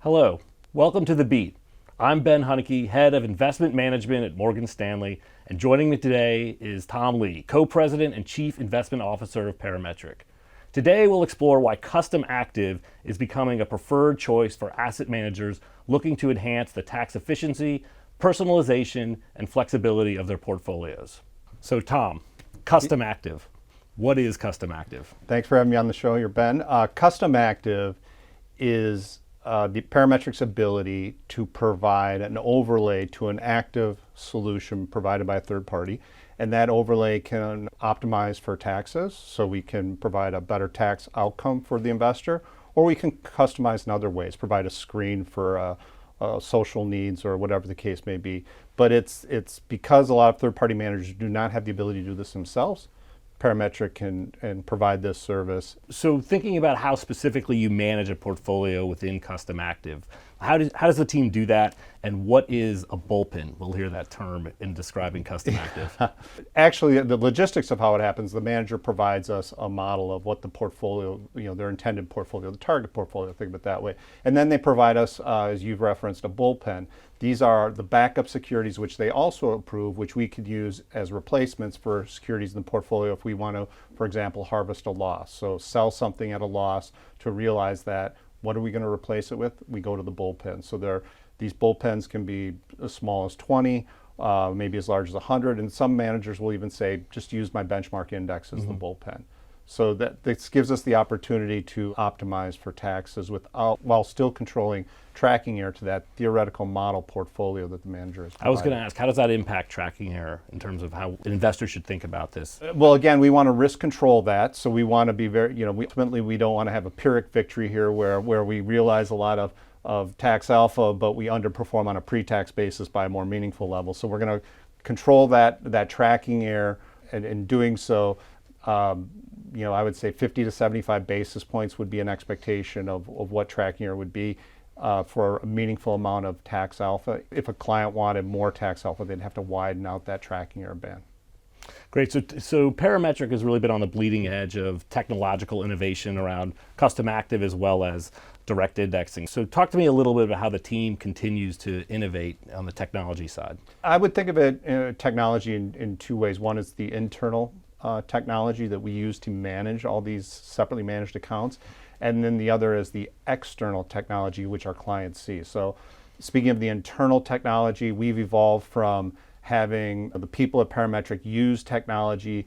Hello, welcome to The Beat. I'm Ben Huneke, Head of Investment Management at Morgan Stanley, and joining me today is Tom Lee, Co-President and Chief Investment Officer of Parametric. Today we'll explore why custom active is becoming a preferred choice for asset managers looking to enhance the tax efficiency, personalization, and flexibility of their portfolios. So Tom, custom active. What is custom active? Thanks for having me on the show here, Ben. Custom active is the Parametric's ability to provide an overlay to an active solution provided by a third party. And that overlay can optimize for taxes, so we can provide a better tax outcome for the investor, or we can customize in other ways, provide a screen for social needs or whatever the case may be. But it's because a lot of third-party managers do not have the ability to do this themselves. Parametric can provide this service. So thinking about how specifically you manage a portfolio within custom active, how does the team do that, and what is a bullpen? We'll hear that term in describing custom active. Actually, the logistics of how it happens, the manager provides us a model of what the portfolio, their intended portfolio, the target portfolio, think of it that way. And then they provide us, as you've referenced, a bullpen. These are the backup securities which they also approve, which we could use as replacements for securities in the portfolio if we want to, for example, harvest a loss. So sell something at a loss to realize that. What are we going to replace it with? We go to the bullpen. So these bullpens can be as small as 20, maybe as large as 100, and some managers will even say, just use my benchmark index as the bullpen. So this gives us the opportunity to optimize for taxes while still controlling tracking error to that theoretical model portfolio that the manager is providing. I was going to ask, how does that impact tracking error in terms of how an investor should think about this? Well, again, we want to risk control that. So we want to be very, ultimately we don't want to have a Pyrrhic victory here where we realize a lot of tax alpha, but we underperform on a pre-tax basis by a more meaningful level. So we're going to control that tracking error, and in doing so, I would say 50 to 75 basis points would be an expectation of what tracking error would be for a meaningful amount of tax alpha. If a client wanted more tax alpha, they'd have to widen out that tracking error band. Great. So Parametric has really been on the bleeding edge of technological innovation around custom active as well as direct indexing. So talk to me a little bit about how the team continues to innovate on the technology side. I would think of it technology in two ways. One is the internal technology that we use to manage all these separately managed accounts. And then the other is the external technology which our clients see. So speaking of the internal technology, we've evolved from having the people at Parametric use technology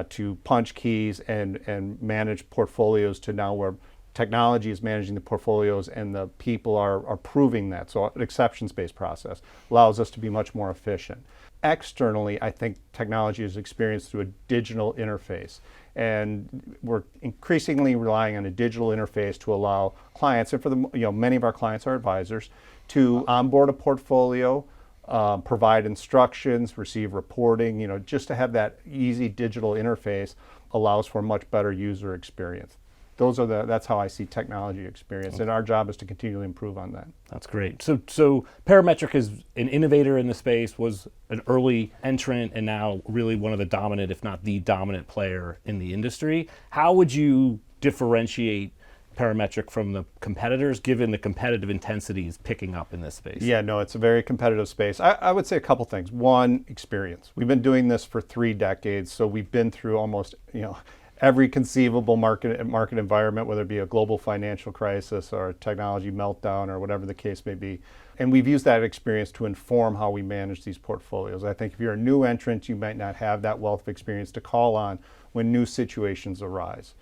to punch keys and manage portfolios to now where technology is managing the portfolios and the people are proving that. So an exceptions-based process allows us to be much more efficient. Externally, I think technology is experienced through a digital interface. And we're increasingly relying on a digital interface to allow clients, and for many of our clients are advisors, to onboard a portfolio, provide instructions, receive reporting, just to have that easy digital interface allows for a much better user experience. That's how I see technology experience, and our job is to continually improve on that. That's great. So Parametric is an innovator in the space, was an early entrant, and now really one of the dominant, if not the dominant player in the industry. How would you differentiate Parametric from the competitors, given the competitive intensity is picking up in this space? Yeah, no, it's a very competitive space. I would say a couple things. One, experience. We've been doing this for 3 decades, so we've been through almost, every conceivable market environment, whether it be a global financial crisis or a technology meltdown or whatever the case may be. And we've used that experience to inform how we manage these portfolios. I think if you're a new entrant, you might not have that wealth of experience to call on when new situations arise.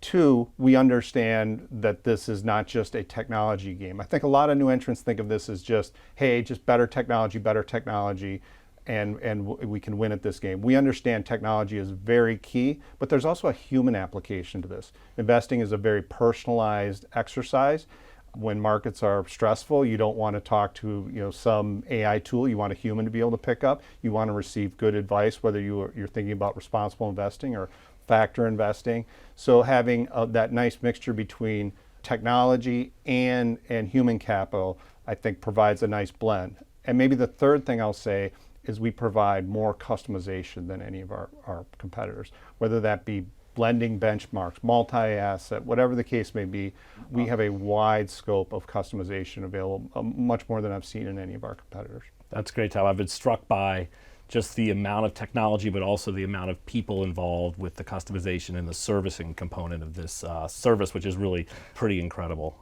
2, we understand that this is not just a technology game. I think a lot of new entrants think of this as just better technology, and we can win at this game. We understand technology is very key, but there's also a human application to this. Investing is a very personalized exercise. When markets are stressful, you don't want to talk to some AI tool. You want a human to be able to pick up. You want to receive good advice, whether you're thinking about responsible investing or factor investing. So having that nice mixture between technology and human capital, I think, provides a nice blend. And maybe the third thing I'll say is we provide more customization than any of our competitors, whether that be blending benchmarks, multi-asset, whatever the case may be. We have a wide scope of customization available, much more than I've seen in any of our competitors. That's great, Tom. I've been struck by just the amount of technology, but also the amount of people involved with the customization and the servicing component of this service, which is really pretty incredible.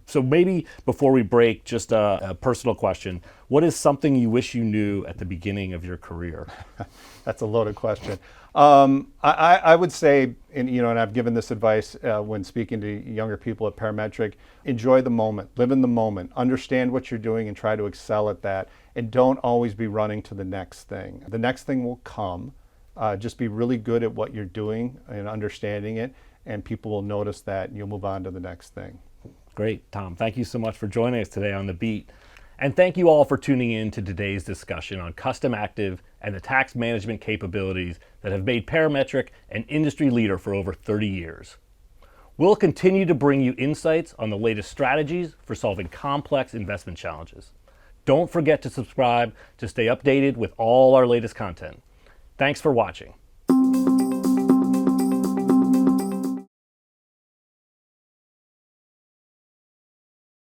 So maybe before we break, just a personal question. What is something you wish you knew at the beginning of your career? That's a loaded question. I would say, and I've given this advice when speaking to younger people at Parametric, enjoy the moment, live in the moment, understand what you're doing and try to excel at that, and don't always be running to the next thing. The next thing will come. Just be really good at what you're doing and understanding it, and people will notice that and you'll move on to the next thing. Great, Tom. Thank you so much for joining us today on The Beat. And thank you all for tuning in to today's discussion on custom active and the tax management capabilities that have made Parametric an industry leader for over 30 years. We'll continue to bring you insights on the latest strategies for solving complex investment challenges. Don't forget to subscribe to stay updated with all our latest content. Thanks for watching.